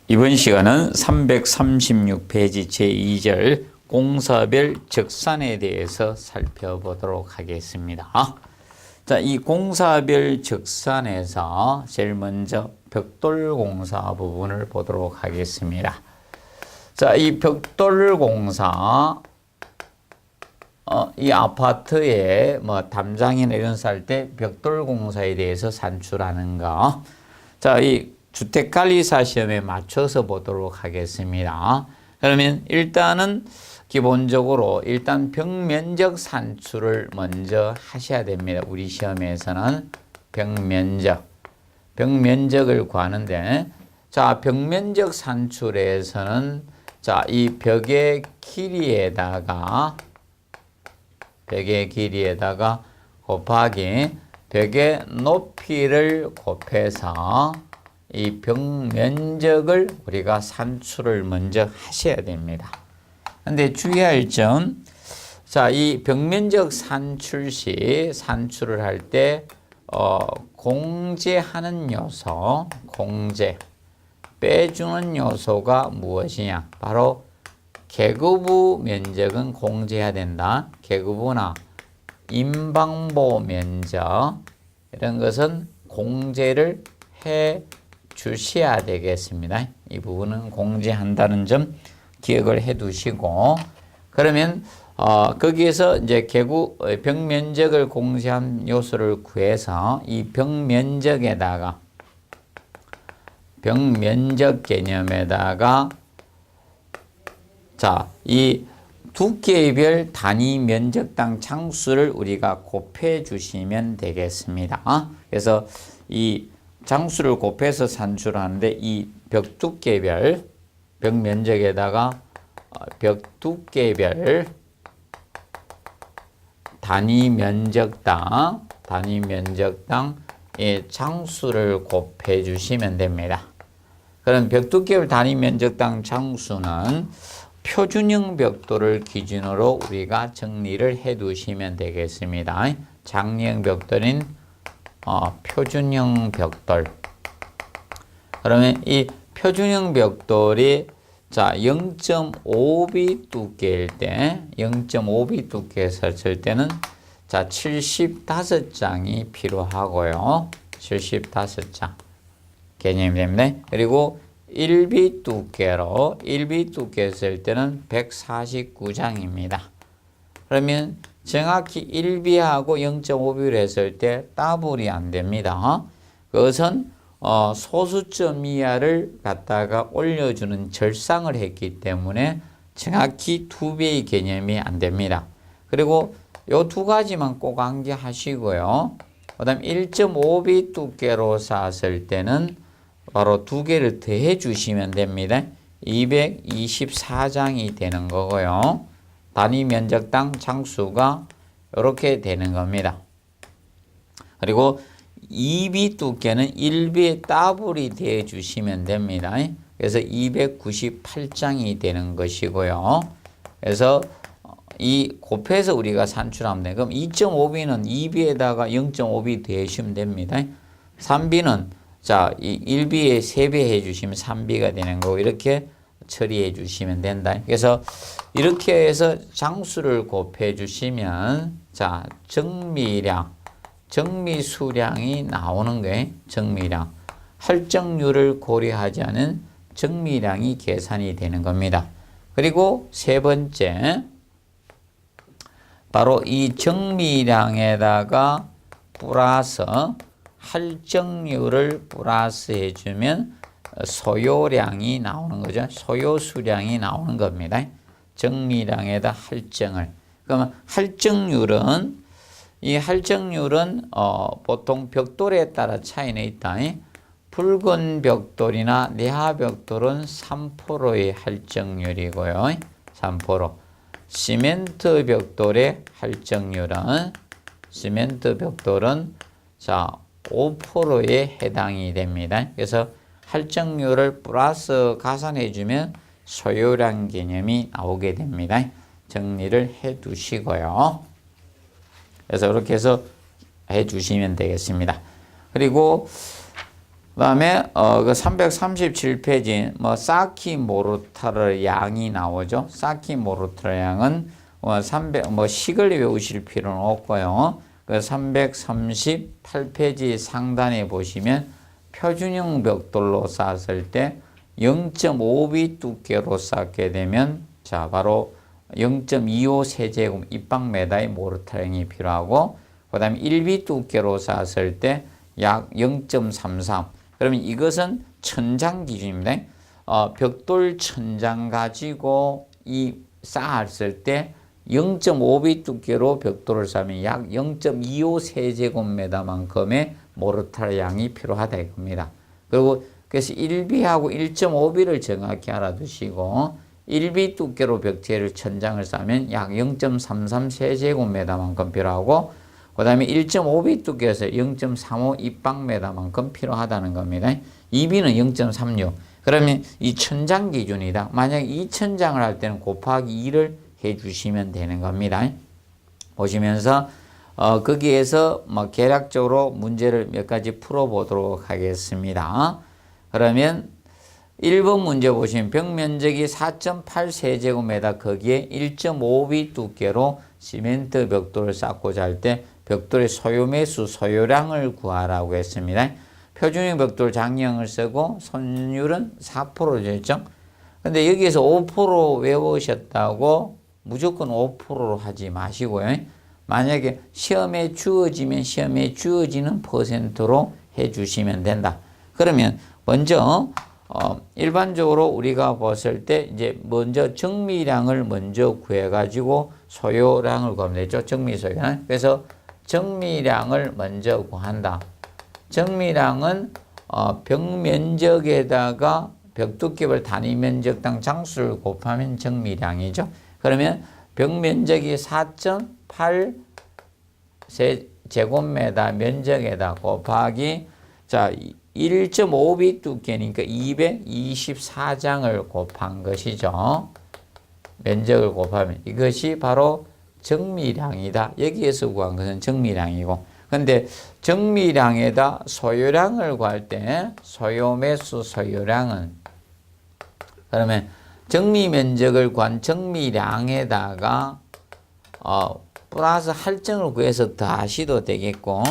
이번 시간은 336페이지 제2절 공사별 적산에 대해서 살펴보도록 하겠습니다. 자, 이 공사별 적산에서 제일 먼저 벽돌공사 부분을 보도록 하겠습니다. 자, 이 벽돌공사, 이 아파트에 담장이나 이런 쌀 때 벽돌공사에 대해서 산출하는 거. 자, 이 주택관리사 시험에 맞춰서 보도록 하겠습니다. 그러면 일단은 기본적으로 일단 벽면적 산출을 먼저 하셔야 됩니다. 우리 시험에서는 벽면적을 구하는데, 자, 벽면적 산출에서는 자, 이 벽의 길이에다가 곱하기 벽의 높이를 곱해서 이 벽 면적을 우리가 산출을 먼저 하셔야 됩니다. 근데 주의할 점, 자, 이 벽 면적 산출 시 산출을 할 때 공제하는 요소, 빼주는 요소가 무엇이냐? 바로 계급부 면적은 공제해야 된다. 계급부나 임방보 면적 이런 것은 공제를 해 주셔야 되겠습니다. 이 부분은 공제한다는 점 기억을 해 두시고, 그러면 거기에서 이제 벽 면적을 공제한 요소를 구해서 이 벽 면적에다가 벽 면적 개념에다가 자, 이 두께별 단위 면적당 장수를 우리가 곱해 주시면 되겠습니다. 그래서 이 장수를 곱해서 산출하는데 이 벽 두께별, 벽 면적에다가 벽 두께별 단위 면적당 의 장수를 곱해 주시면 됩니다. 그럼 벽 두께별 단위 면적당 장수는 표준형 벽돌을 기준으로 우리가 정리를 해 두시면 되겠습니다. 장리형 벽돌인 표준형 벽돌. 그러면 이 표준형 벽돌이 자 0.5B 두께일 때, 0.5B 두께에 설칠 때는 자 75장이 필요하고요. 75장 개념이 됩니다. 그리고 1B 두께에 쓸 때는 149장입니다. 그러면 정확히 1B하고 0.5B를 했을 때 더블이 안 됩니다. 그것은 소수점 이하를 갖다가 올려주는 절상을 했기 때문에 정확히 2배의 개념이 안 됩니다. 그리고 요 두 가지만 꼭 암기하시고요. 그 다음 1.5B 두께로 쌌을 때는 바로 두 개를 더해 주시면 됩니다. 224장이 되는 거고요. 단위 면적당 장수가 이렇게 되는 겁니다. 그리고 2B 두께는 1B의 더블이 되어 주시면 됩니다. 그래서 298장이 되는 것이고요. 그래서 이 곱해서 우리가 산출하면 돼요. 그럼 2.5B는 2B에다가 0.5B 더해주시면 됩니다. 3B는 자, 이 1B에 3배 해주시면 3B가 되는 거고, 이렇게 처리해 주시면 된다. 그래서 이렇게 해서 장수를 곱해 주시면 자, 정미수량이 나오는 거예요. 정미량. 할정률을 고려하지 않은 정미량이 계산이 되는 겁니다. 그리고 세 번째, 바로 이 정미량에다가 플러스 할정률을 플러스 해주면 소요량이 나오는 거죠. 소요수량이 나오는 겁니다. 정미량에다 할정을. 그러면 할정률은 보통 벽돌에 따라 차이는 있다. 붉은 벽돌이나 내화 벽돌은 3%의 할정률이고요. 3%. 시멘트 벽돌의 할정률은 자 5%에 해당이 됩니다. 그래서 할정률을 플러스 가산해 주면 소요량 개념이 나오게 됩니다. 정리를 해 두시고요. 그래서 이렇게 해서 해 주시면 되겠습니다. 그리고 그다음에 그 337페이지 뭐 사키 모르타르 양이 나오죠. 사키 모르타르 양은 300 뭐 식을 외우실 필요는 없고요. 그 338페이지 상단에 보시면 표준형 벽돌로 쌓았을 때 0.5b 두께로 쌓게 되면 자 바로 0.25 세제곱 입방메다의 모르타르형이 필요하고 그다음에 1b 두께로 쌓았을 때 약 0.33 그러면 이것은 천장 기준입니다. 벽돌 천장 가지고 이 쌓았을 때 0.5b 두께로 벽돌을 쌓으면 약 0.25 세제곱미터만큼의 모르타르 양이 필요하다 이겁니다. 그리고 그래서 1b하고 1.5b를 정확히 알아두시고 1b 두께로 벽체를 천장을 쌓으면 약 0.33 세제곱미터만큼 필요하고 그 다음에 1.5b 두께에서 0.35 입방미터만큼 필요하다는 겁니다. 2b는 0.36 그러면 이 천장 기준이다. 만약 이 천장을 할 때는 곱하기 2를 해주시면 되는 겁니다. 보시면서 거기에서 뭐 계략적으로 문제를 몇 가지 풀어보도록 하겠습니다. 그러면 1번 문제 보시면 벽 면적이 4.8 세제곱미터 거기에 1.5b 두께로 시멘트 벽돌을 쌓고자 할 때 벽돌의 소요 매수 소요량을 구하라고 했습니다. 표준형 벽돌 장형을 쓰고 손율은 4%로 되었죠. 근데 여기에서 5% 외우셨다고 무조건 5%로 하지 마시고요. 만약에 시험에 주어지면 시험에 주어지는 퍼센트로 해주시면 된다. 그러면 먼저 일반적으로 우리가 봤을 때 이제 먼저 정미량을 먼저 구해가지고 소요량을 구하면 되죠. 정미 소요량. 그래서 정미량을 먼저 구한다. 정미량은 벽 면적에다가 벽 두께별 단위 면적당 장수를 곱하면 정미량이죠. 그러면 벽 면적이 4.8 제곱미터 면적에다 곱하기 자 1.5b 두께니까 224장을 곱한 것이죠. 면적을 곱하면 이것이 바로 정미량이다. 여기에서 구한 것은 정미량이고 근데 정미량에다 소요량을 구할 때 소요 매수 소요량은 그러면 정미 면적을 구한 정미량에다가 플러스 할증을 구해서 더하셔도 되겠고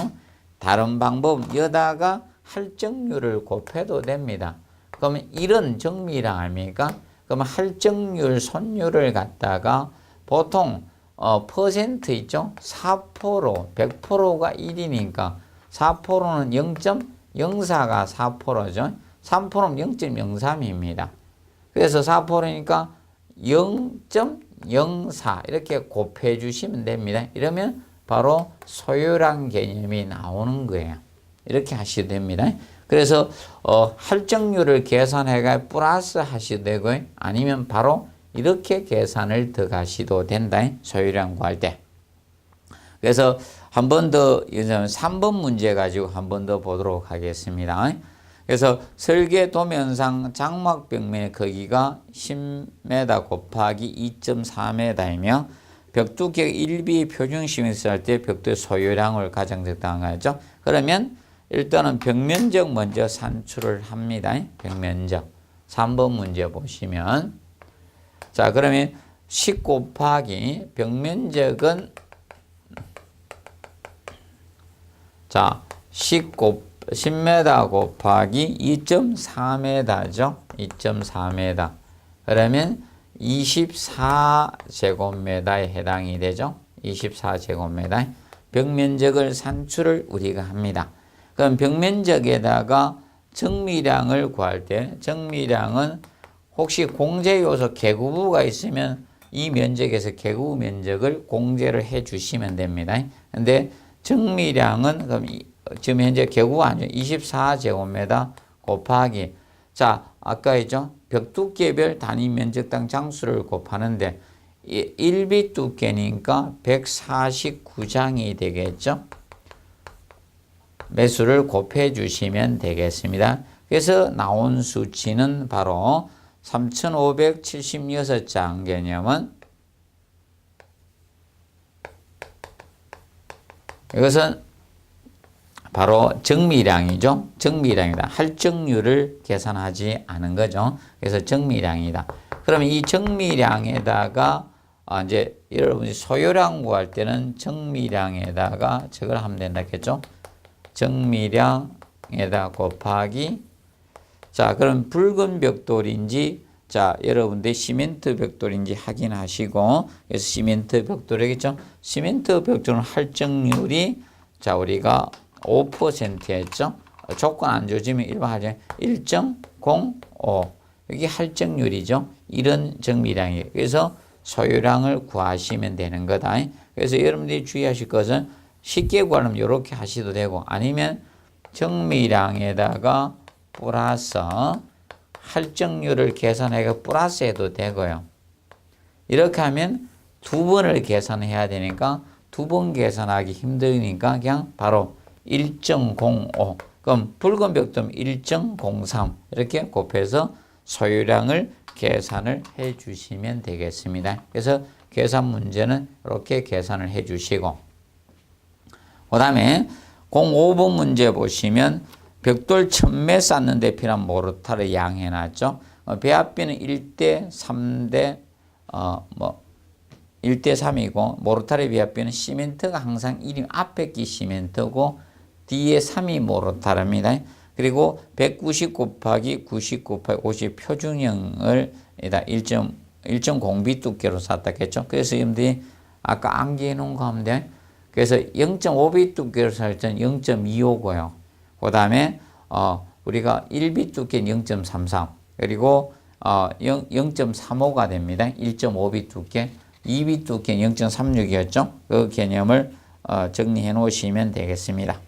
다른 방법 여다가 할증률을 곱해도 됩니다. 그러면 이런 정미량 아닙니까? 그러면 할증률 손율을 갖다가 보통 퍼센트 있죠? 4% 100%가 1이니까 4%는 0.04가 4%죠. 3%는 0.03입니다. 그래서 4%니까 0.04 이렇게 곱해 주시면 됩니다. 이러면 바로 소요량 개념이 나오는 거예요. 이렇게 하셔도 됩니다. 그래서 할증률을 계산해가 플러스 하셔도 되고요. 아니면 바로 이렇게 계산을 더 가셔도 된다. 소요량 구할 때. 그래서 한 번 더 3번 문제 가지고 한 번 더 보도록 하겠습니다. 그래서 설계 도면상 장막 벽면의 크기가 10m 곱하기 2.4m이며 벽 두께가 1b 표준 시멘트 할 때 벽돌 소요량을 가장 적당한 거죠. 그러면 일단은 벽면적 먼저 산출을 합니다. 벽면적. 3번 문제 보시면 자 그러면 10 곱하기 벽면적은 자 10m 곱하기 2.4m죠. 2.4m. 그러면 24제곱미터에 해당이 되죠. 24제곱미터. 벽면적을 산출을 우리가 합니다. 그럼 벽면적에다가 정미량을 구할 때 정미량은 혹시 공제 요소 개구부가 있으면 이 면적에서 개구 면적을 공제를 해 주시면 됩니다. 근데 정미량은 그럼 지금 현재 개구가 아니죠. 24제곱미터 곱하기 자 아까 했죠. 벽 두께별 단위 면적당 장수를 곱하는데 1b 두께니까 149장이 되겠죠. 매수를 곱해 주시면 되겠습니다. 그래서 나온 수치는 바로 3576장 개념은 이것은 바로 정미량이죠. 정미량이다. 할증률을 계산하지 않은 거죠. 그래서 정미량이다. 그러면 이 정미량에다가 이제 여러분이 소요량 구할 때는 정미량에다가 저걸 하면 된다겠죠. 정미량에다 곱하기 자 그럼 붉은 벽돌인지 자 여러분들 시멘트 벽돌인지 확인하시고 그래서 시멘트 벽돌이겠죠. 시멘트 벽돌은 할증률이 자 우리가 5%였죠. 조건 안 주어지면 일반 할증 1.05 여기 할증률이죠. 이런 정미량이에요. 그래서 소요량을 구하시면 되는 거다. 그래서 여러분들이 주의하실 것은 쉽게 구하려면 이렇게 하셔도 되고 아니면 정미량에다가 플러스 할증률을 계산해서 플러스 해도 되고요. 이렇게 하면 두 번을 계산해야 되니까 두 번 계산하기 힘드니까 그냥 바로 1.05 그럼 붉은 벽돌 1.03 이렇게 곱해서 소요량을 계산을 해 주시면 되겠습니다. 그래서 계산 문제는 이렇게 계산을 해 주시고 그 다음에 05번 문제 보시면 벽돌 1000매 쌓는데 필요한 모르타르 양 해놨죠. 배합비는 1대 3대 1대 3이고 모르타르 배합비는 시멘트가 항상 1인 앞에 끼 시멘트고 뒤에 3이 모르타르입니다. 그리고 190 곱하기 90 곱하기 50 표준형을 1.0B 두께로 샀다겠죠. 그래서 여러분들이 아까 암기해 놓은 거 하면 돼. 그래서 0.5B 두께로 살 때는 0.25고요. 그 다음에 우리가 1B 두께는 0.33 그리고 0.35가 됩니다. 1.5B 두께 2B 두께는 0.36이었죠. 그 개념을 정리해 놓으시면 되겠습니다.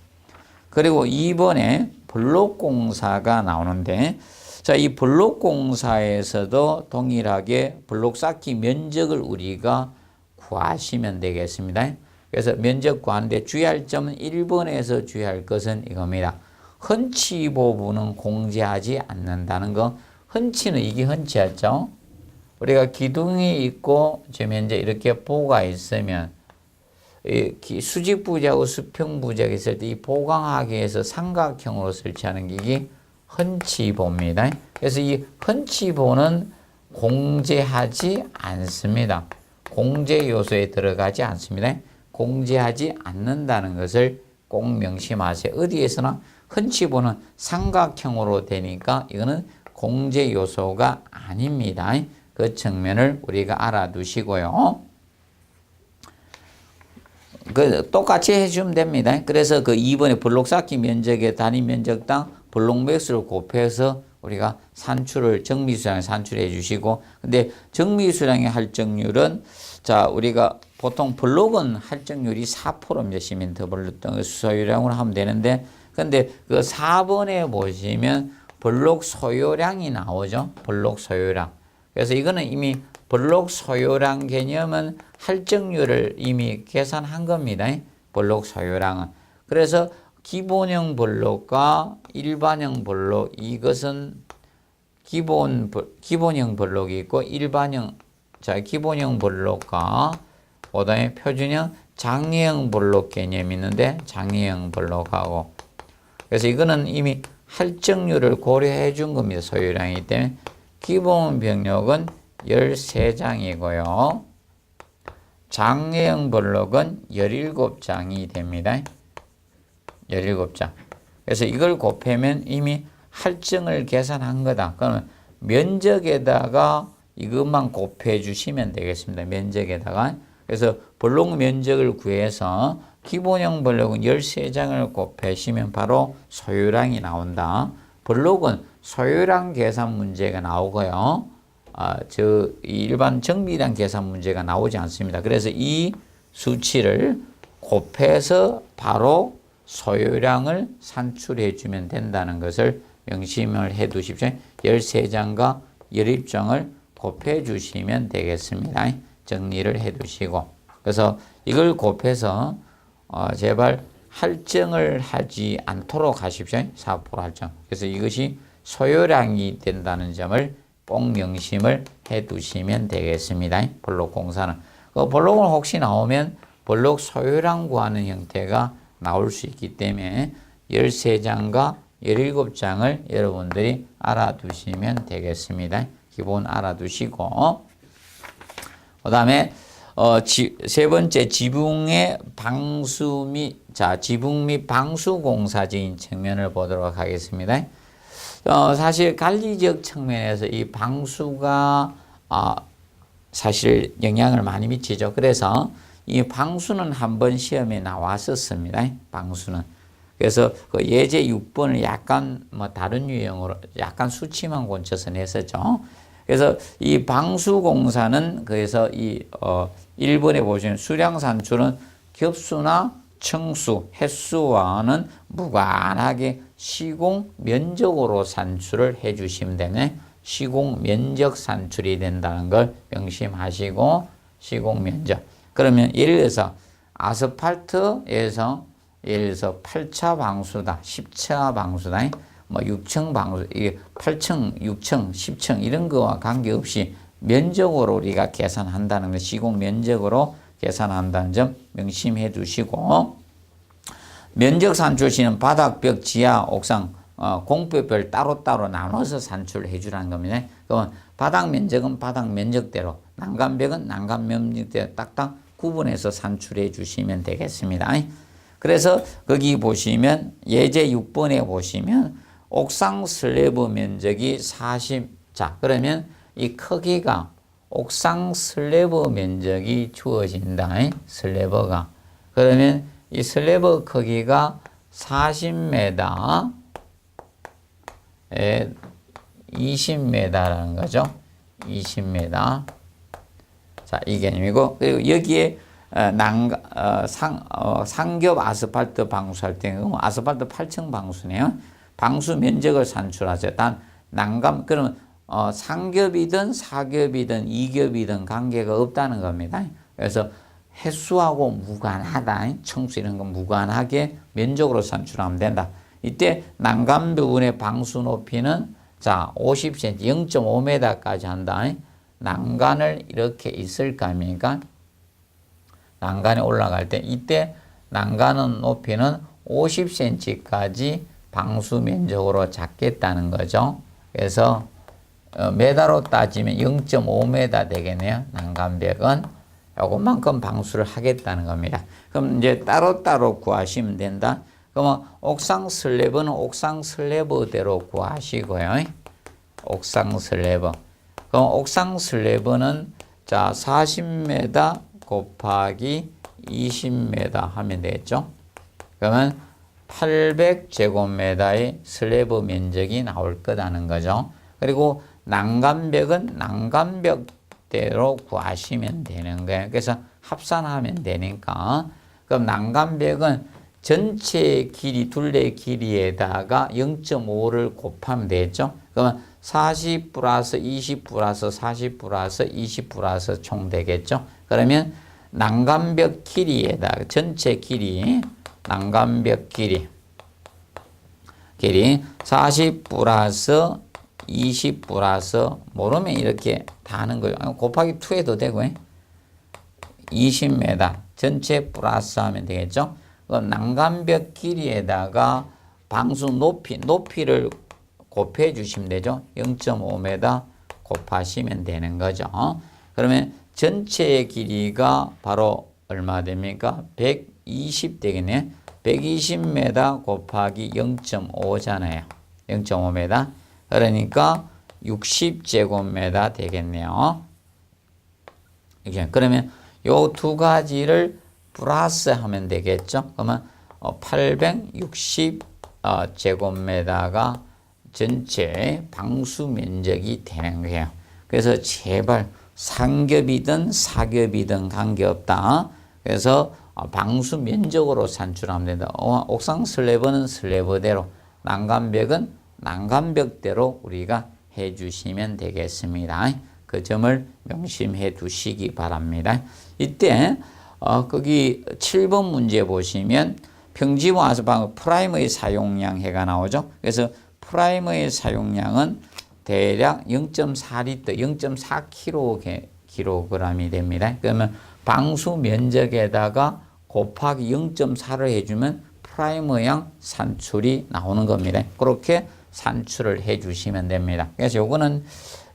그리고 2번에 블록 공사가 나오는데 자, 이 블록 공사에서도 동일하게 블록 쌓기 면적을 우리가 구하시면 되겠습니다. 그래서 면적 구하는데 주의할 점은 1번에서 주의할 것은 이겁니다. 헌치 부분은 공제하지 않는다는 거. 헌치는 이게 헌치였죠. 우리가 기둥이 있고 지금 현재 이렇게 보가 있으면 수직부재하고 수평부재가 있을 때 이 보강하기에서 삼각형으로 설치하는 게 이게 헌치보입니다. 그래서 이 헌치보는 공제하지 않습니다. 공제 요소에 들어가지 않습니다. 공제하지 않는다는 것을 꼭 명심하세요. 어디에서나 헌치보는 삼각형으로 되니까 이거는 공제 요소가 아닙니다. 그 측면을 우리가 알아두시고요. 똑같이 해주면 됩니다. 그래서 그 2번에 블록 쌓기 면적의 단위 면적당 블록 매수를 곱해서 우리가 산출을 정미수량에 산출해 주시고 근데 정미수량의 할증률은 자 우리가 보통 블록은 할증률이 4%입니다. 시멘트 블록 등 소요량으로 하면 되는데 근데 그 4번에 보시면 블록 소요량이 나오죠. 블록 소요량. 그래서 이거는 이미 블록 소요량 개념은 할증률을 이미 계산한 겁니다. 블록 소요량은. 그래서 기본형 블록과 일반형 블록 이것은 기본형 블록이 있고 일반형 기본형 블록과 그다음에 표준형 장애형 블록 개념이 있는데 장애형 블록하고 그래서 이거는 이미 할증률을 고려해 준 겁니다. 소요량이기 때문에 기본 병력은 13장이고요. 장애형 블록은 17장이 됩니다. 17장. 그래서 이걸 곱하면 이미 할증을 계산한 거다. 그러면 면적에다가 이것만 곱해 주시면 되겠습니다. 면적에다가. 그래서 블록 면적을 구해서 기본형 블록은 13장을 곱하시면 바로 소요량이 나온다. 블록은 소요량 계산 문제가 나오고요. 일반 정비량 계산 문제가 나오지 않습니다. 그래서 이 수치를 곱해서 바로 소요량을 산출해 주면 된다는 것을 명심을 해 두십시오. 13장과 17장을 곱해 주시면 되겠습니다. 정리를 해 두시고. 그래서 이걸 곱해서 제발 할증을 하지 않도록 하십시오. 4% 할증. 그래서 이것이 소요량이 된다는 점을 꼭 명심을 해 두시면 되겠습니다. 블록 공사는. 그 블록은 혹시 나오면 블록 소요량 구하는 형태가 나올 수 있기 때문에 13장과 17장을 여러분들이 알아두시면 되겠습니다. 기본 알아두시고 그 다음에 세 번째 지붕의 방수 및 지붕 및 방수 공사적인 측면을 보도록 하겠습니다. 사실 관리적 측면에서 이 방수가 사실 영향을 많이 미치죠. 그래서 이 방수는 한번 시험에 나왔었습니다. 방수는. 그래서 그 예제 6번을 약간 다른 유형으로 약간 수치만 고쳐서 냈었죠. 그래서 이 방수 공사는 그래서 이 1번에 보시면 수량 산출은 겹수나 청수, 횟수와는 무관하게 시공 면적으로 산출을 해 주시면 되네. 시공 면적 산출이 된다는 걸 명심하시고 시공 면적. 그러면 예를 들어서 아스팔트에서 예를 들어서 8차 방수다, 10차 방수다, 6층 방수, 이게 8층, 6층, 10층 이런 거와 관계없이 면적으로 우리가 계산한다는 거, 시공 면적으로 계산한다는 점 명심해 두시고 면적 산출 시는 바닥, 벽, 지하, 옥상, 공법별 따로따로 나눠서 산출해 주라는 겁니다. 그러면 바닥 면적은 바닥 면적대로, 난간벽은 난간 면적대로 딱딱 구분해서 산출해 주시면 되겠습니다. 그래서 거기 보시면 예제 6번에 보시면 옥상 슬래브 면적이 40, 그러면 이 크기가 옥상 슬래브 면적이 주어진다. 슬래브가. 그러면 이 슬래브 크기가 40m에 20m라는 거죠. 20m. 자, 이 개념이고, 그리고 여기에 상겹 아스팔트 방수할 때는 아스팔트 8층 방수네요. 방수 면적을 산출하죠. 단 난간, 그러면 상겹이든 사겹이든 이겹이든 관계가 없다는 겁니다. 그래서 횟수하고 무관하다. 청수 이런 건 무관하게 면적으로 산출하면 된다. 이때 난간 부분의 방수 높이는 50cm, 0.5m까지 한다. 난간을 이렇게 있을 거 아닙니까? 난간에 올라갈 때 이때 난간은 높이는 50cm까지 방수 면적으로 잡겠다는 거죠. 그래서 메다로 따지면 0.5m 되겠네요. 난간벽은 요것만큼 방수를 하겠다는 겁니다. 그럼 이제 따로따로 구하시면 된다. 그러면 옥상 슬래브는 옥상 슬래브대로 구하시고요. 옥상 슬래브. 그럼 옥상 슬래브는 40m 곱하기 20m 하면 되겠죠. 그러면 800제곱미터의 슬래브 면적이 나올 거라는 거죠. 그리고 난간벽은 난간벽대로 구하시면 되는 거예요. 그래서 합산하면 되니까. 그럼 난간벽은 전체 길이, 둘레 길이에다가 0.5를 곱하면 되겠죠. 그러면 40 플러스 20 플러스 40 플러스 20 플러스 총 되겠죠. 그러면 난간벽 길이에다가 전체 길이, 난간벽 길이 40 플러스 20 플러스 모르면 이렇게 다 하는 거예요. 곱하기 2 해도 되고 20m 전체 플러스 하면 되겠죠. 그럼 난간벽 길이에다가 방수 높이를 곱해 주시면 되죠. 0.5m 곱하시면 되는 거죠. 그러면 전체의 길이가 바로 얼마 됩니까? 120 되겠네. 120m 곱하기 0.5잖아요. 0.5m. 그러니까 60제곱미터 되겠네요. 그러면 요 두 가지를 플러스 하면 되겠죠. 그러면 860제곱미터가 전체 방수 면적이 되는 거예요. 그래서 제발 상겹이든 사겹이든 관계없다. 그래서 방수 면적으로 산출하면 된다. 옥상 슬래브는 슬래브대로, 난간벽은 난간벽대로 우리가 해주시면 되겠습니다. 그 점을 명심해 두시기 바랍니다. 이때 거기 7번 문제 보시면 평지부 아스팔트 프라임의 사용량 해가 나오죠. 그래서 프라임의 사용량은 대략 0.4리터, 0.4kg이 됩니다. 그러면 방수 면적에다가 곱하기 0.4를 해주면 프라이머양 산출이 나오는 겁니다. 그렇게 산출을 해 주시면 됩니다. 그래서 요거는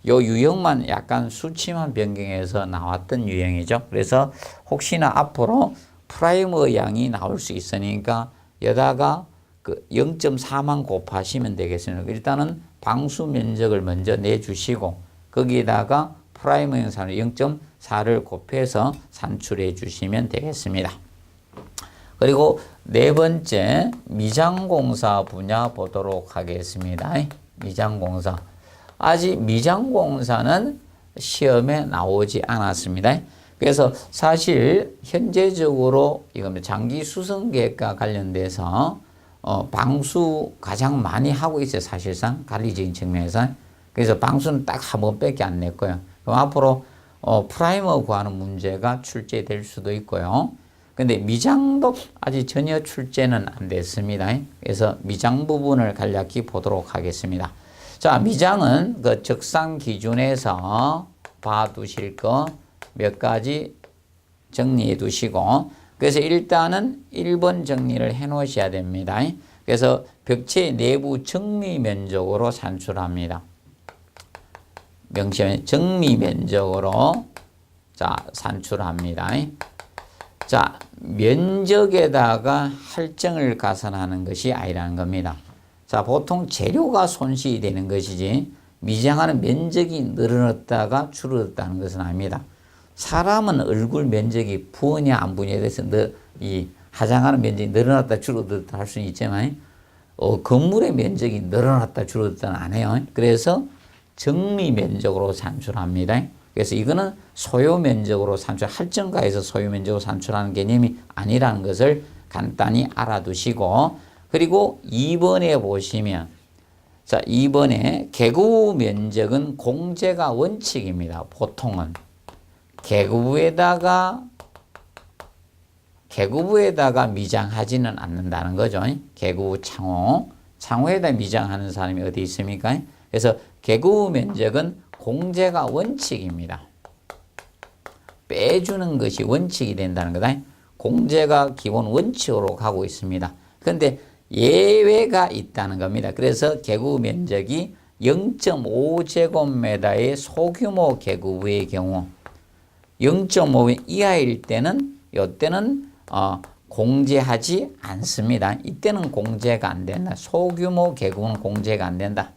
요 유형만 약간 수치만 변경해서 나왔던 유형이죠. 그래서 혹시나 앞으로 프라이머 양이 나올 수 있으니까 여다가 그 0.4만 곱하시면 되겠습니다. 일단은 방수 면적을 먼저 내주시고 거기에다가 프라이머 양산을 0.4를 곱해서 산출해 주시면 되겠습니다. 그리고 네 번째 미장공사 분야 보도록 하겠습니다. 미장공사. 아직 미장공사는 시험에 나오지 않았습니다. 그래서 사실 현재적으로 이겁니다. 장기 수성계획과 관련돼서 방수 가장 많이 하고 있어요. 사실상 관리적인 측면에서. 그래서 방수는 딱 한 번밖에 안 냈고요. 그럼 앞으로 프라이머 구하는 문제가 출제될 수도 있고요. 근데 미장도 아직 전혀 출제는 안 됐습니다. 그래서 미장 부분을 간략히 보도록 하겠습니다. 자, 미장은 그 적상 기준에서 봐두실 거 몇 가지 정리해 두시고, 그래서 일단은 1번 정리를 해 놓으셔야 됩니다. 그래서 벽체 내부 정미 면적으로 산출합니다. 명시하면 정미 면적으로 자, 산출합니다. 자, 면적에다가 할증을 가산하는 것이 아니라는 겁니다. 자, 보통 재료가 손실이 되는 것이지 미장하는 면적이 늘어났다가 줄어들었다는 것은 아닙니다. 사람은 얼굴 면적이 부으냐 안 부으냐에 대해서 이 화장하는 면적이 늘어났다 줄어들었다 할 수는 있지만 건물의 면적이 늘어났다 줄어들었다는 안 해요. 그래서 정미 면적으로 산출합니다. 그래서 이거는 소요 면적으로 산출, 할증가에서 소요 면적으로 산출하는 개념이 아니라는 것을 간단히 알아두시고, 그리고 2번에 보시면, 자, 2번에 개구 면적은 공제가 원칙입니다. 보통은. 개구부에다가 미장하지는 않는다는 거죠. 개구 창호에다 미장하는 사람이 어디 있습니까? 그래서 개구 면적은 공제가 원칙입니다. 빼주는 것이 원칙이 된다는 거다. 공제가 기본 원칙으로 가고 있습니다. 그런데 예외가 있다는 겁니다. 그래서 개구 면적이 0.5제곱미터의 소규모 개구부의 경우 0.5 이하일 때는 이때는 공제하지 않습니다. 이때는 공제가 안 된다. 소규모 개구는 공제가 안 된다.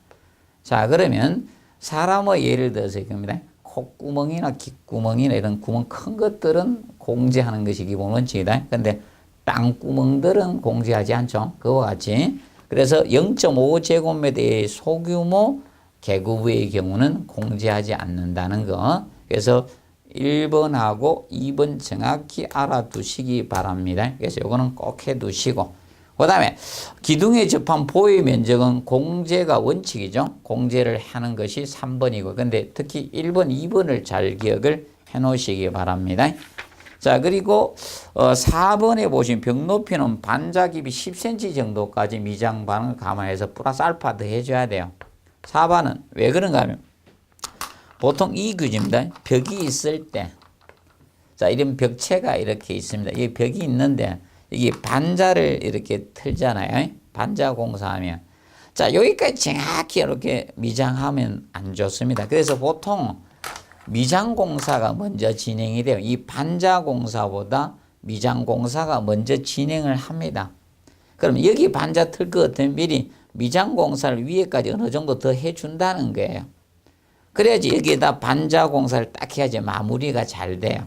자, 그러면 사람의 예를 들어서 이겁니다. 콧구멍이나 귓구멍이나 이런 구멍 큰 것들은 공제하는 것이 기본 원칙이다. 그런데 땅구멍들은 공제하지 않죠. 그와 같이. 그래서 0.5제곱미터의 소규모 개구부의 경우는 공제하지 않는다는 거. 그래서 1번하고 2번 정확히 알아두시기 바랍니다. 그래서 이거는 꼭 해두시고, 그 다음에 기둥에 접한 보의 면적은 공제가 원칙이죠. 공제를 하는 것이 3번이고, 근데 특히 1번, 2번을 잘 기억을 해 놓으시기 바랍니다. 자, 그리고 4번에 보시면 벽 높이는 반자 깊이 10cm 정도까지 미장반을 감안해서 플러스 알파 더 해줘야 돼요. 4번은 왜 그런가 하면 보통 이 규칙입니다. 벽이 있을 때, 자, 이런 벽체가 이렇게 있습니다. 이 벽이 있는데 이게 반자를 이렇게 틀잖아요. 반자 공사하면. 자, 여기까지 정확히 이렇게 미장하면 안 좋습니다. 그래서 보통 미장 공사가 먼저 진행이 돼요. 이 반자 공사보다 미장 공사가 먼저 진행을 합니다. 그럼 여기 반자 틀 것 같으면 미리 미장 공사를 위에까지 어느 정도 더 해준다는 거예요. 그래야지 여기에다 반자 공사를 딱 해야지 마무리가 잘 돼요.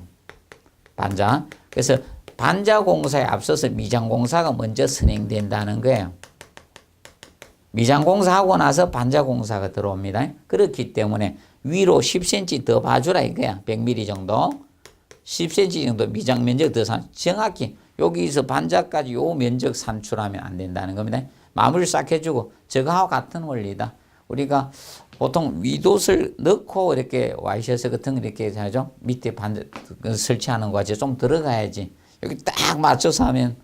반자. 그래서 반자 공사에 앞서서 미장 공사가 먼저 선행된다는 거예요. 미장 공사하고 나서 반자 공사가 들어옵니다. 그렇기 때문에 위로 10cm 더 봐주라 이거야. 100mm 정도. 10cm 정도 미장 면적 더 정확히 여기서 반자까지 요 면적 산출하면 안 된다는 겁니다. 마무리 싹 해주고 저거하고 같은 원리다. 우리가 보통 위도를 넣고 이렇게 와이셔츠 같은 거 이렇게 하죠. 밑에 반자 설치하는 거 같이 좀 들어가야지. 여기 딱 맞춰서 하면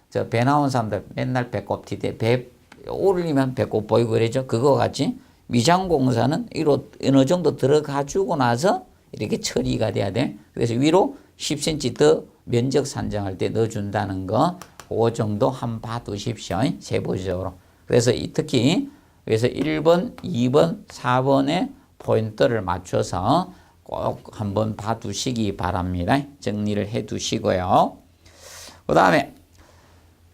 저 배 나온 사람들 맨날 배꼽 뒤에 배 올리면 배꼽 보이고 그러죠. 그거 같이 미장 공사는 이로 어느 정도 들어가 주고 나서 이렇게 처리가 돼야 돼. 그래서 위로 10cm 더 면적 산정할 때 넣어준다는 거 그 정도 한번 봐두십시오. 세부적으로. 그래서 특히 그래서 1번, 2번, 4번에 포인트를 맞춰서 꼭 한번 봐두시기 바랍니다. 정리를 해 두시고요. 그 다음에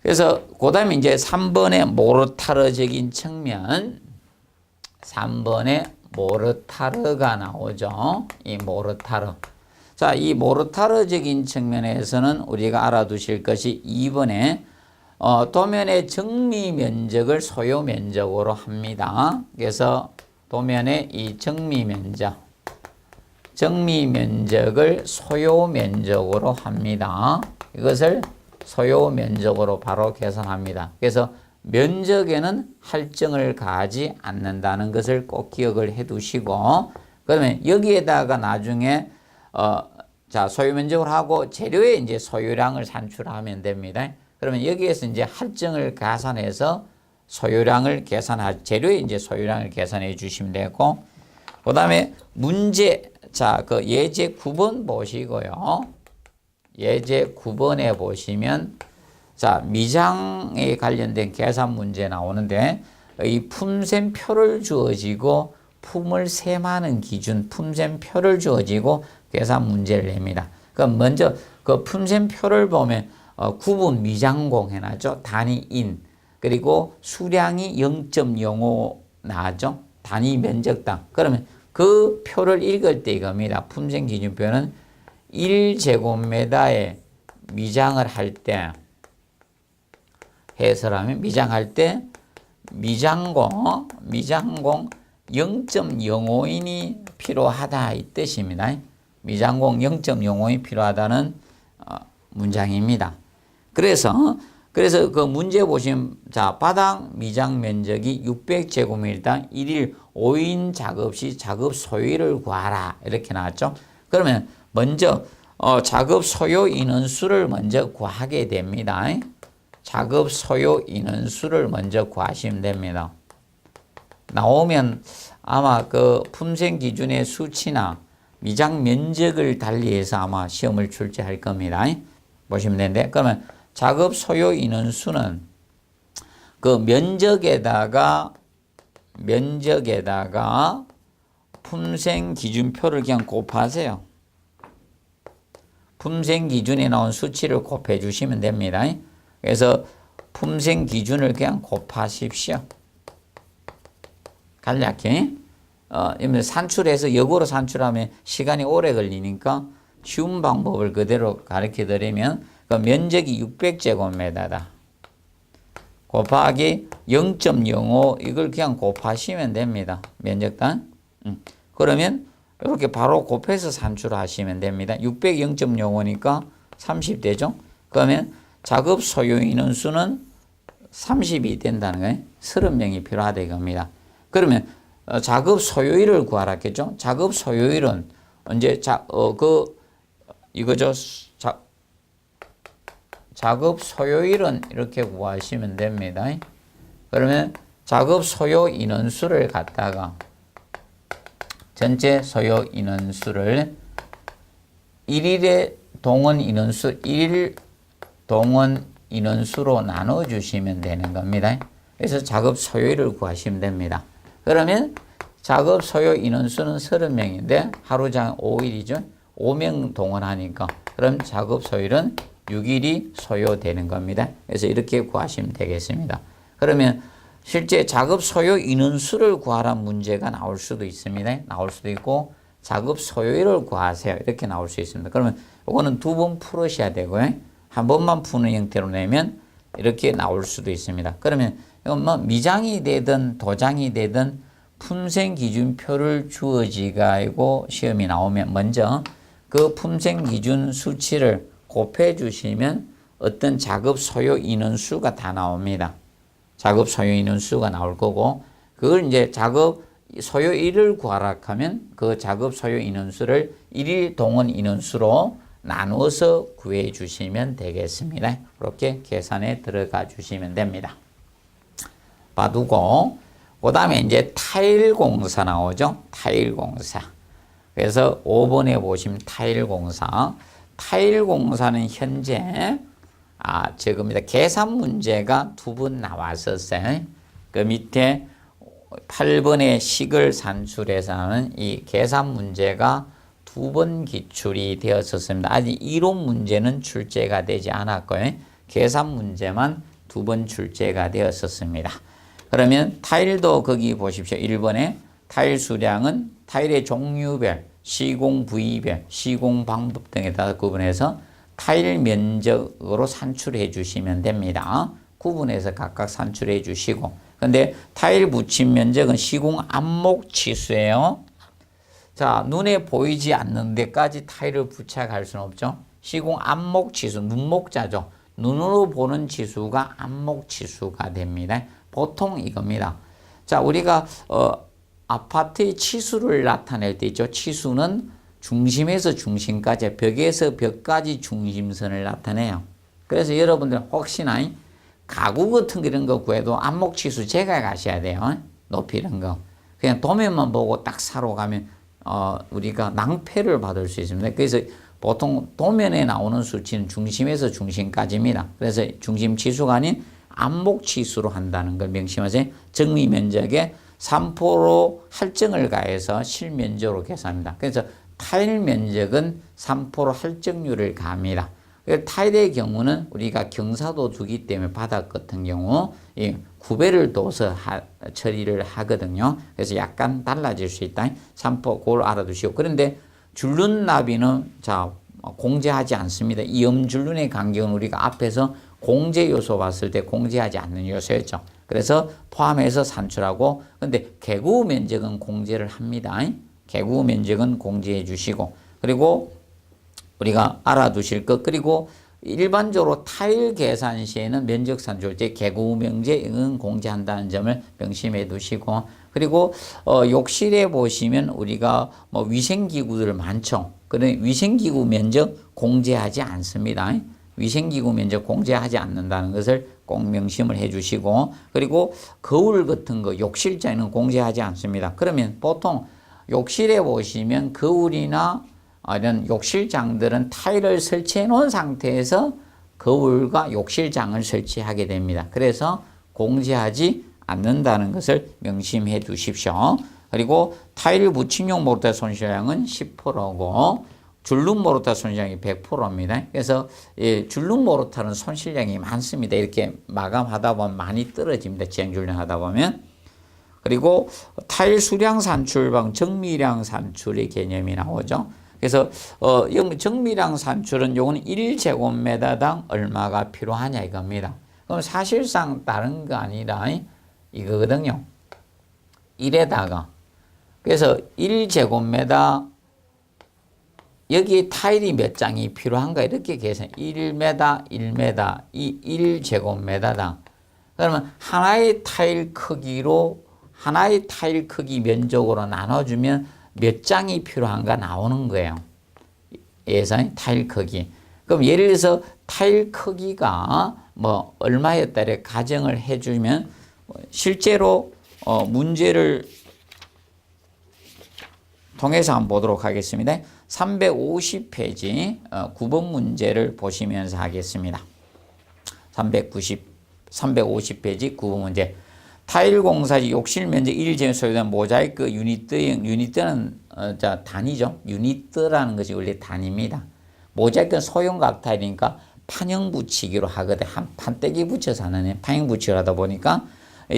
이제 3번의 모르타르적인 측면, 3번에 모르타르가 나오죠. 이 모르타르. 자, 이 모르타르적인 측면에서는 우리가 알아두실 것이 2번에 도면의 정미 면적을 소요 면적으로 합니다. 그래서 도면의 이 정미 면적을 소요 면적으로 합니다. 이것을 소요 면적으로 바로 계산합니다. 그래서 면적에는 할증을 가하지 않는다는 것을 꼭 기억을 해 두시고, 그러면 여기에다가 나중에 자, 소요 면적을 하고 재료에 이제 소요량을 산출하면 됩니다. 그러면 여기에서 이제 할증을 가산해서 소요량을 재료에 이제 소요량을 계산해 주시면 되고, 그 다음에 문제, 자, 그 예제 9번 보시고요. 예제 9번에 보시면, 자, 미장에 관련된 계산 문제 나오는데, 이 품셈표를 주어지고 품을 세마는 기준, 품셈표를 주어지고 계산 문제를 냅니다. 그럼 먼저 그 품셈표를 보면 구분 미장공 해놨죠. 단위인. 그리고 수량이 0.05 나왔죠. 단위 면적당. 그러면 그 표를 읽을 때 이겁니다. 품셈 기준표는 1제곱미터에 미장을 할 때, 해설하면 미장할 때 미장공 0.05인이 필요하다 이 뜻입니다. 미장공 0.05인이 필요하다는 문장입니다. 그래서 그 문제 보시면, 자, 바닥 미장 면적이 600제곱미터당 1일 5인 작업 시 작업 소요를 구하라 이렇게 나왔죠. 그러면 먼저 작업 소요 인원수를 먼저 구하게 됩니다. 작업 소요 인원수를 먼저 구하시면 됩니다. 나오면 아마 그 품셈 기준의 수치나 미장 면적을 달리해서 아마 시험을 출제할 겁니다. 보시면 되는데, 그러면 작업 소요 인원수는 그 면적에다가 품셈 기준표를 그냥 곱하세요. 품셈 기준에 나온 수치를 곱해 주시면 됩니다. 그래서 품셈 기준을 그냥 곱하십시오. 간략히 산출해서 역으로 산출하면 시간이 오래 걸리니까 쉬운 방법을 그대로 가르쳐 드리면, 그 면적이 600제곱미터다 곱하기 0.05 이걸 그냥 곱하시면 됩니다. 면적당. 그러면 이렇게 바로 곱해서 산출하시면 됩니다. 600 0.05니까 30 되죠. 그러면 작업 소요 인원수는 30이 된다는 거예요. 30명이 필요하다 이겁니다. 그러면 작업 소요일을 구하라 했겠죠. 작업 소요일은 언제 이거죠. 작업 소요일은 이렇게 구하시면 됩니다. 그러면 작업 소요 인원수를 갖다가 전체 소요 인원수를 1일의 동원 인원수 1일 동원 인원수로 나눠 주시면 되는 겁니다. 그래서 작업 소요일을 구하시면 됩니다. 그러면 작업 소요 인원수는 30명인데 하루장 5일이죠. 5명 동원하니까 그럼 작업 소요일은 6일이 소요되는 겁니다. 그래서 이렇게 구하시면 되겠습니다. 그러면 실제 작업 소요 인원수를 구하라는 문제가 나올 수도 있습니다. 나올 수도 있고 작업 소요일을 구하세요. 이렇게 나올 수 있습니다. 그러면 이거는 2번 풀으셔야 되고요. 한 번만 푸는 형태로 내면 이렇게 나올 수도 있습니다. 그러면 이건 뭐 미장이 되든 도장이 되든 품셈 기준표를 주어지고 시험이 나오면 먼저 그 품셈 기준 수치를 곱해 주시면 어떤 작업 소요 인원수가 다 나옵니다. 작업 소요 인원수가 나올 거고, 그걸 이제 작업 소요일을 구하라 하면 그 작업 소요 인원수를 1일 동원 인원수로 나누어서 구해 주시면 되겠습니다. 그렇게 계산에 들어가 주시면 됩니다. 봐두고, 그 다음에 이제 타일 공사 나오죠. 타일 공사. 그래서 5번에 보시면 타일 공사. 타일 공사는 현재 저겁니다. 계산 문제가 2번 나왔었어요. 그 밑에 8번의 식을 산출해서는 이 계산 문제가 2번 기출이 되었었습니다. 아직 이론 문제는 출제가 되지 않았고요. 계산 문제만 2번 출제가 되었었습니다. 그러면 타일도 거기 보십시오. 1번에 타일 수량은 타일의 종류별, 시공 부위별, 시공 방법 등에 따라 구분해서 타일 면적으로 산출해 주시면 됩니다. 구분해서 각각 산출해 주시고, 근데 타일 붙임 면적은 시공 안목 치수예요. 자, 눈에 보이지 않는 데까지 타일을 부착할 수는 없죠. 시공 안목 치수, 눈목자죠. 눈으로 보는 치수가 안목 치수가 됩니다. 보통 이겁니다. 자, 우리가 아파트의 치수를 나타낼 때 있죠. 치수는 중심에서 중심까지, 벽에서 벽까지 중심선을 나타내요. 그래서 여러분들 혹시나 가구 같은 이런 거 구해도 안목 치수 재가 가셔야 돼요. 높이 이런 거. 그냥 도면만 보고 딱 사러 가면 우리가 낭패를 받을 수 있습니다. 그래서 보통 도면에 나오는 수치는 중심에서 중심까지입니다. 그래서 중심 치수가 아닌 안목 치수로 한다는 걸 명심하세요. 정미 면적에 3% 할증을 가해서 실면적으로 계산합니다. 그래서 타일 면적은 3% 할증률을 가합니다. 타일의 경우는 우리가 경사도 두기 때문에 바닥 같은 경우 구배를 둬서 처리를 하거든요. 그래서 약간 달라질 수 있다. 3% 그걸 알아두시고. 그런데 줄눈 나비는 공제하지 않습니다. 이음줄눈의 간격은 우리가 앞에서 공제 요소 봤을 때 공제하지 않는 요소였죠. 그래서 포함해서 산출하고, 근데 개구 면적은 공제를 합니다. 개구 면적은 공제해 주시고, 그리고 우리가 알아두실 것, 그리고 일반적으로 타일 계산 시에는 면적 산출 때 개구 면적은 공제한다는 점을 명심해 두시고, 그리고 욕실에 보시면 우리가 위생기구들 많죠. 그런데 위생기구 면적 공제하지 않습니다. 위생기구 면적 공제하지 않는다는 것을 꼭 명심을 해 주시고, 그리고 거울 같은 거 욕실장에는 공제하지 않습니다. 그러면 보통 욕실에 보시면 거울이나 이런 욕실장들은 타일을 설치해 놓은 상태에서 거울과 욕실장을 설치하게 됩니다. 그래서 공제하지 않는다는 것을 명심해 두십시오. 그리고 타일 붙임용 모르타 손실량은 10%고 줄눈 모르타 손실량이 100%입니다. 그래서 줄눈 모르타는 손실량이 많습니다. 이렇게 마감하다 보면 많이 떨어집니다. 지향줄눈 하다 보면. 그리고 타일 수량 산출방 정미량 산출의 개념이 나오죠. 그래서 정미량 산출은 요거는 1제곱미터당 얼마가 필요하냐 이겁니다. 그럼 사실상 다른 거 아니라 이거거든요. 1에다가 그래서 1제곱미터 여기에 타일이 몇 장이 필요한가 이렇게 계산. 1m, 1m, 1제곱미터당. 그러면 하나의 타일 크기 면적으로 나눠주면 몇 장이 필요한가 나오는 거예요. 예산 타일 크기. 그럼 예를 들어서 타일 크기가 얼마였다래 가정을 해주면 실제로 문제를 통해서 한번 보도록 하겠습니다. 350페이지 9번 문제를 보시면서 하겠습니다. 350페이지 9번 문제. 타일 공사지 욕실 면적 1제곱 소유된 모자이크 유니트는 단위죠. 유니트라는 것이 원래 단위입니다. 모자이크는 소형각 타일이니까 판형 붙이기로 하거든. 한 판때기 붙여서 하는 판형 붙이기로 하다 보니까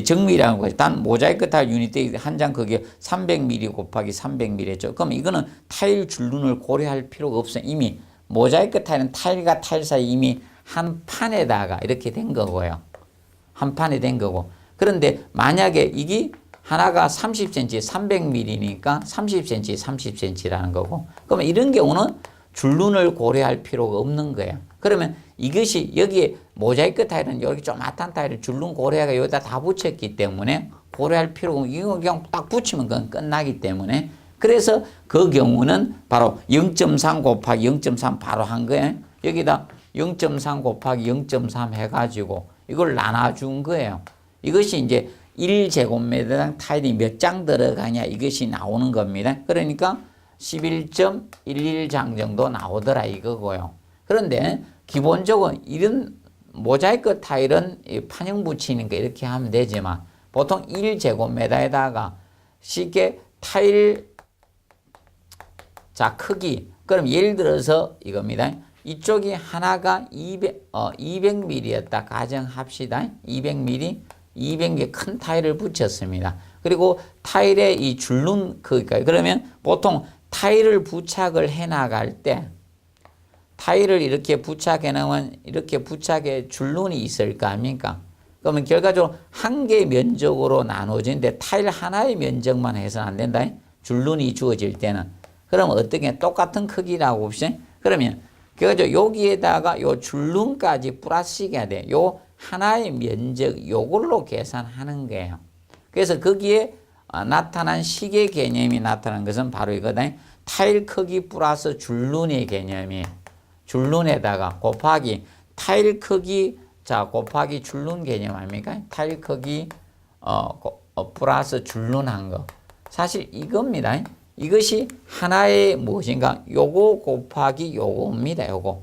정밀이라는 것이 단 모자이크 타일 유니트 한 장 그게 300mm 곱하기 300mm죠. 그럼 이거는 타일 줄눈을 고려할 필요가 없어요. 이미 모자이크 타일은 타일과 타일 사이 이미 한 판에다가 이렇게 된 거고요. 한 판에 된 거고. 그런데 만약에 이게 하나가 30cm, 300mm니까 30cm, 30cm라는 거고. 그러면 이런 경우는 줄눈을 고려할 필요가 없는 거예요. 그러면 이것이 여기에 모자이크 타일은 여기 조그맣단 타일을 줄눈 고려가 여기다 다 붙였기 때문에 고려할 필요가 없고 이거 그냥 딱 붙이면 그건 끝나기 때문에 그래서 그 경우는 바로 0.3 곱하기 0.3 바로 한 거예요. 여기다 0.3 곱하기 0.3 해가지고 이걸 나눠준 거예요. 이것이 이제 1제곱미터당 타일이 몇 장 들어가냐 이것이 나오는 겁니다. 그러니까 11.11장 정도 나오더라 이거고요. 그런데 기본적으로 이런 모자이크 타일은 이 판형 붙이니까 이렇게 하면 되지만 보통 1제곱미터에다가 쉽게 타일 자 크기 그럼 예를 들어서 이겁니다. 이쪽이 하나가 200mm였다 가정합시다. 200mm 200개 큰 타일을 붙였습니다. 그리고 타일의 이 줄눈 크기가 그러면 보통 타일을 부착을 해 나갈 때 타일을 이렇게 부착해 놓으면 이렇게 부착에 줄눈이 있을 거 아닙니까? 그러면 결과적으로 한 개 면적으로 나눠지는데 타일 하나의 면적만 해서는 안 된다. 줄눈이 주어질 때는. 그러면 어떻게 똑같은 크기라고 봅시다. 그러면 결과적으로 여기에다가 요 줄눈까지 플러스가 돼. 요 하나의 면적 요걸로 계산하는 거예요. 그래서 거기에 나타난 식의 개념이 나타난 것은 바로 이거다. 타일 크기 플러스 줄눈의 개념이에요. 줄눈에다가 곱하기 타일 크기 자 곱하기 줄눈 개념 아닙니까? 타일 크기 플러스 줄눈한 거. 사실 이겁니다. 이것이 하나의 무엇인가? 요거 곱하기 요거입니다. 요거.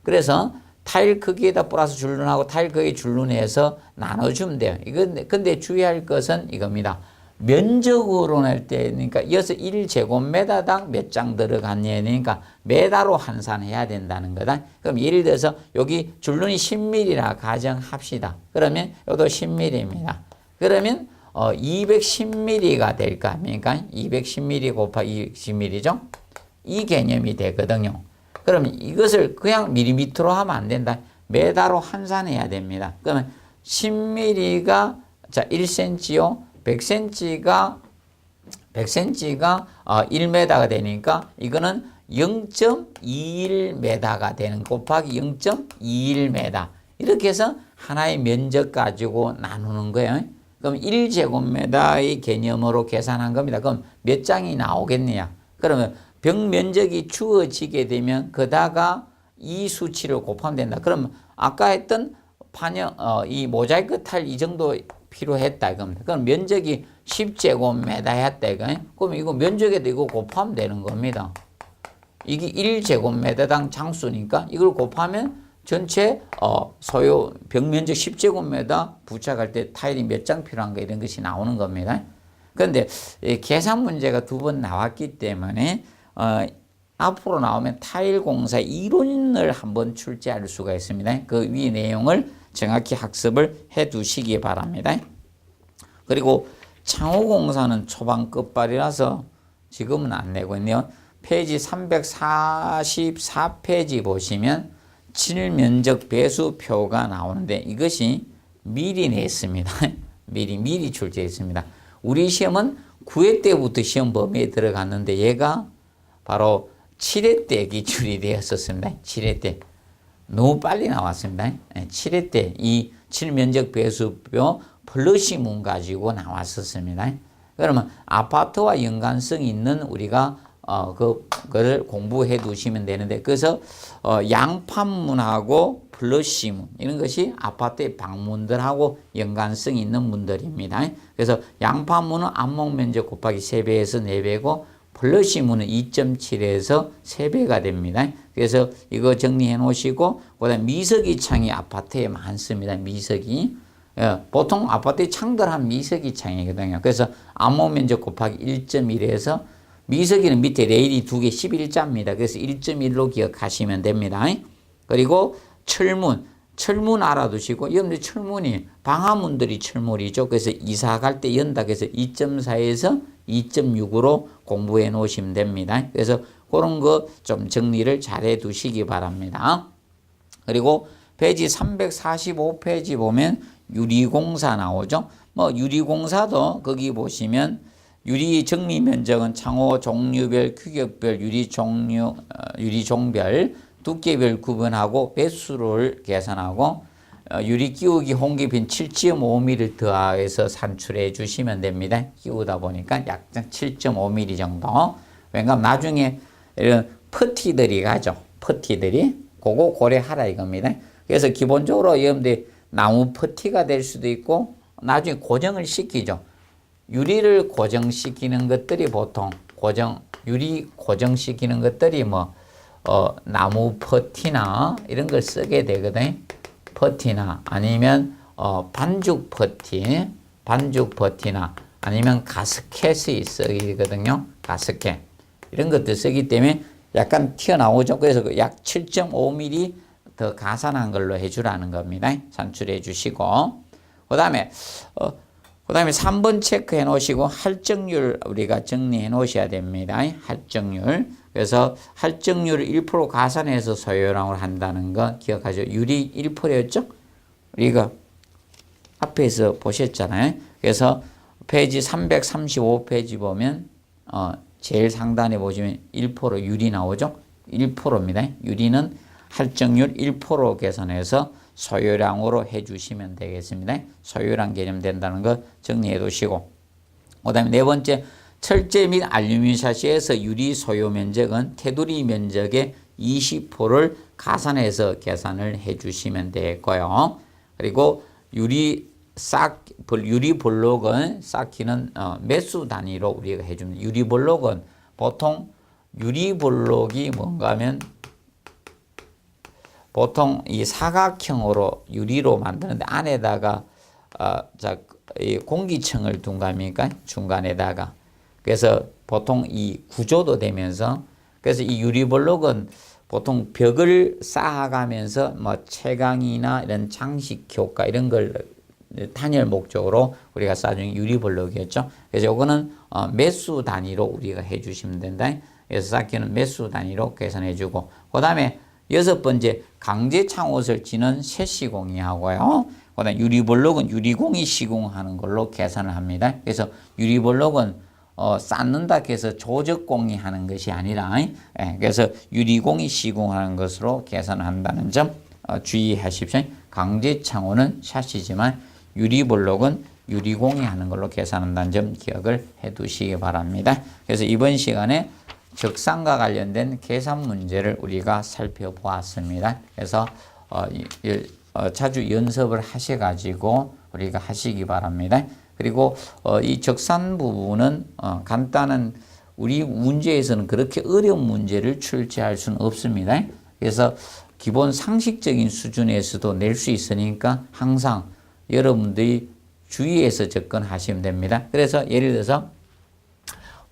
그래서 타일 크기에다 플러스 줄눈하고 타일 크기 줄눈해서 나눠주면 돼요. 이건 근데 주의할 것은 이겁니다. 면적으로 낼 때니까 이어서 1제곱미터당 몇 장 들어갔냐니까 메다로 환산해야 된다는 거다. 그럼 예를 들어서 여기 줄눈이 10mm라 가정합시다. 그러면 이것도 10mm입니다. 그러면 210mm가 될 거 아닙니까? 210mm 곱하기 210mm죠? 이 개념이 되거든요. 그럼 이것을 그냥 밀리미터로 하면 안 된다. 메다로 환산해야 됩니다. 그러면 10mm가 자 1cm요. 100cm가 1m가 되니까 이거는 0.21m가 되는 곱하기 0.21m 이렇게 해서 하나의 면적 가지고 나누는 거예요. 그럼 1제곱미터의 개념으로 계산한 겁니다. 그럼 몇 장이 나오겠느냐? 그러면 벽 면적이 주어지게 되면 그다가 이 수치를 곱하면 된다. 그럼 아까 했던 판형 이 모자이크 타일 이 정도 필요했다 이겁니다. 그럼 면적이 10제곱미터 했다 이거. 그럼 이거 면적에도 이거 곱하면 되는 겁니다. 이게 1제곱미터당 장수니까 이걸 곱하면 전체 소요 벽 면적 10제곱미터 부착할 때 타일이 몇 장 필요한가 이런 것이 나오는 겁니다. 그런데 계산 문제가 두 번 나왔기 때문에 앞으로 나오면 타일 공사 이론을 한번 출제할 수가 있습니다. 그 위 내용을 정확히 학습을 해 두시기 바랍니다. 그리고 창호공사는 초반 끝발이라서 지금은 안 내고 있네요. 페이지 344페이지 보시면 칠면적 배수표가 나오는데 이것이 미리 냈습니다. 미리 출제했습니다. 우리 시험은 9회 때부터 시험 범위에 들어갔는데 얘가 바로 7회 때 기출이 되었었습니다. 7회 때. 너무 빨리 나왔습니다. 7회 때 이 칠면적 배수표 플러시문 가지고 나왔었습니다. 그러면 아파트와 연관성 있는 우리가 그거를 공부해 두시면 되는데 그래서 양판문하고 플러시문 이런 것이 아파트의 방문들하고 연관성 있는 문들입니다. 그래서 양판문은 안목 면적 곱하기 3배에서 4배고 플러시문은 2.7에서 3배가 됩니다. 그래서 이거 정리해 놓으시고 그다음에 미석이 창이 아파트에 많습니다. 미석이. 보통 아파트의 창들 한 미석이 창이거든요. 그래서 안목 면적 곱하기 1.1에서 미석이는 밑에 레일이 2개 11자입니다. 그래서 1.1로 기억하시면 됩니다. 그리고 철문 알아두시고 여러분들 철문이 방화문들이 철문이죠. 그래서 이사 갈 때 연다 그래서 2.4에서 2.6으로 공부해 놓으시면 됩니다. 그래서 그런 거 좀 정리를 잘 해 두시기 바랍니다. 그리고 페이지 345페이지 보면 유리공사 나오죠. 유리공사도 거기 보시면 유리 정리 면적은 창호 종류별, 규격별, 유리 종별, 두께별 구분하고 배수를 계산하고 유리 끼우기 홍기빈 7.5mm 더해서 산출해 주시면 됩니다. 끼우다 보니까 약 7.5mm 정도. 왜냐하면 나중에 이런 퍼티들이 가죠. 퍼티들이 그거 고려하라 이겁니다. 그래서 기본적으로 여러분들 나무 퍼티가 될 수도 있고 나중에 고정을 시키죠. 유리를 고정시키는 것들이 보통 유리 고정시키는 것들이 나무 퍼티나 이런 걸 쓰게 되거든. 퍼티나 아니면 반죽 퍼티나 아니면 가스켓이 쓰이거든요. 가스켓 이런 것들 쓰기 때문에 약간 튀어나오죠. 그래서 약 7.5mm 더 가산한 걸로 해주라는 겁니다. 산출해 주시고 그다음에 3번 체크해 놓으시고 할증률 우리가 정리해 놓으셔야 됩니다. 할증률. 그래서 할증률을 1% 가산해서 소요량을 한다는 거 기억하죠. 유리 1%였죠? 우리가 앞에서 보셨잖아요. 그래서 페이지 335페이지 보면 제일 상단에 보시면 1% 유리 나오죠. 1%입니다. 유리는 할증률 1% 계산해서 소요량으로 해주시면 되겠습니다. 소요량 개념 된다는 거 정리해 두시고 그 다음에 네 번째 철제 및 알루미늄 샤시에서 유리 소요 면적은 테두리 면적의 20%를 가산해서 계산을 해 주시면 되고요. 그리고 유리 볼록은 쌓기는 매수 단위로 우리가 해줍니다. 유리 볼록은 보통 유리 볼록이 뭔가 하면 보통 이 사각형으로 유리로 만드는데 안에다가 이 공기층을 둔 거 아닙니까? 중간에다가. 그래서 보통 이 구조도 되면서 그래서 이 유리블록은 보통 벽을 쌓아가면서 뭐 채광이나 이런 장식 효과 이런 걸 단열 목적으로 우리가 쌓아준 유리블록이었죠. 그래서 이거는 매수 단위로 우리가 해주시면 된다. 그래서 쌓기는 매수 단위로 계산해주고 그 다음에 여섯 번째 강제 창호 설치는 세시공이 하고요. 그 다음에 유리블록은 유리공이 시공하는 걸로 계산을 합니다. 그래서 유리블록은 쌓는다 해서 조적공이 하는 것이 아니라 그래서 유리공이 시공하는 것으로 계산을 한다는 점 주의하십시오. 강제 창호는 샤시지만 유리블록은 유리공이 하는 걸로 계산한다는 점 기억을 해 두시기 바랍니다. 그래서 이번 시간에 적상과 관련된 계산 문제를 우리가 살펴보았습니다. 그래서 자주 연습을 하셔가지고 우리가 하시기 바랍니다. 그리고 이 적산 부분은 간단한 우리 문제에서는 그렇게 어려운 문제를 출제할 수는 없습니다. 그래서 기본 상식적인 수준에서도 낼 수 있으니까 항상 여러분들이 주의해서 접근하시면 됩니다. 그래서 예를 들어서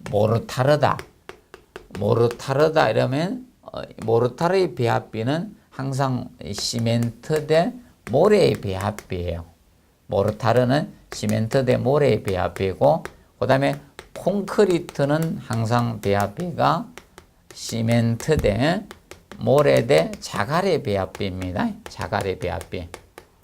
모르타르다 이러면 모르타르의 배합비는 항상 시멘트 대 모래의 배합비예요. 모르타르는 시멘트 대 모래의 배합비고 그 다음에 콘크리트는 항상 배합비가 시멘트 대 모래 대 자갈의 배합비입니다. 자갈의 배합비.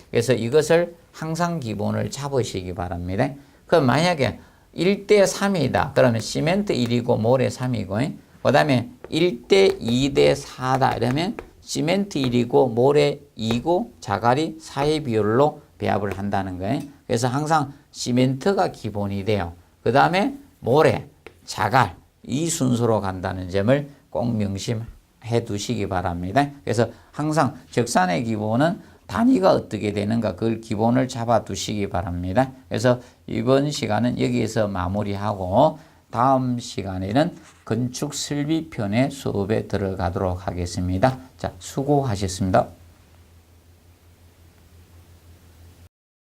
그래서 이것을 항상 기본을 잡으시기 바랍니다. 그럼 만약에 1대 3이다. 그러면 시멘트 1이고 모래 3이고 그 다음에 1대 2대 4다. 이러면 시멘트 1이고 모래 2고 자갈이 4의 비율로 배합을 한다는 거예요. 그래서 항상 시멘트가 기본이 돼요. 그 다음에 모래, 자갈 이 순서로 간다는 점을 꼭 명심해 두시기 바랍니다. 그래서 항상 적산의 기본은 단위가 어떻게 되는가 그걸 기본을 잡아 두시기 바랍니다. 그래서 이번 시간은 여기에서 마무리하고 다음 시간에는 건축 설비편의 수업에 들어가도록 하겠습니다. 자, 수고하셨습니다.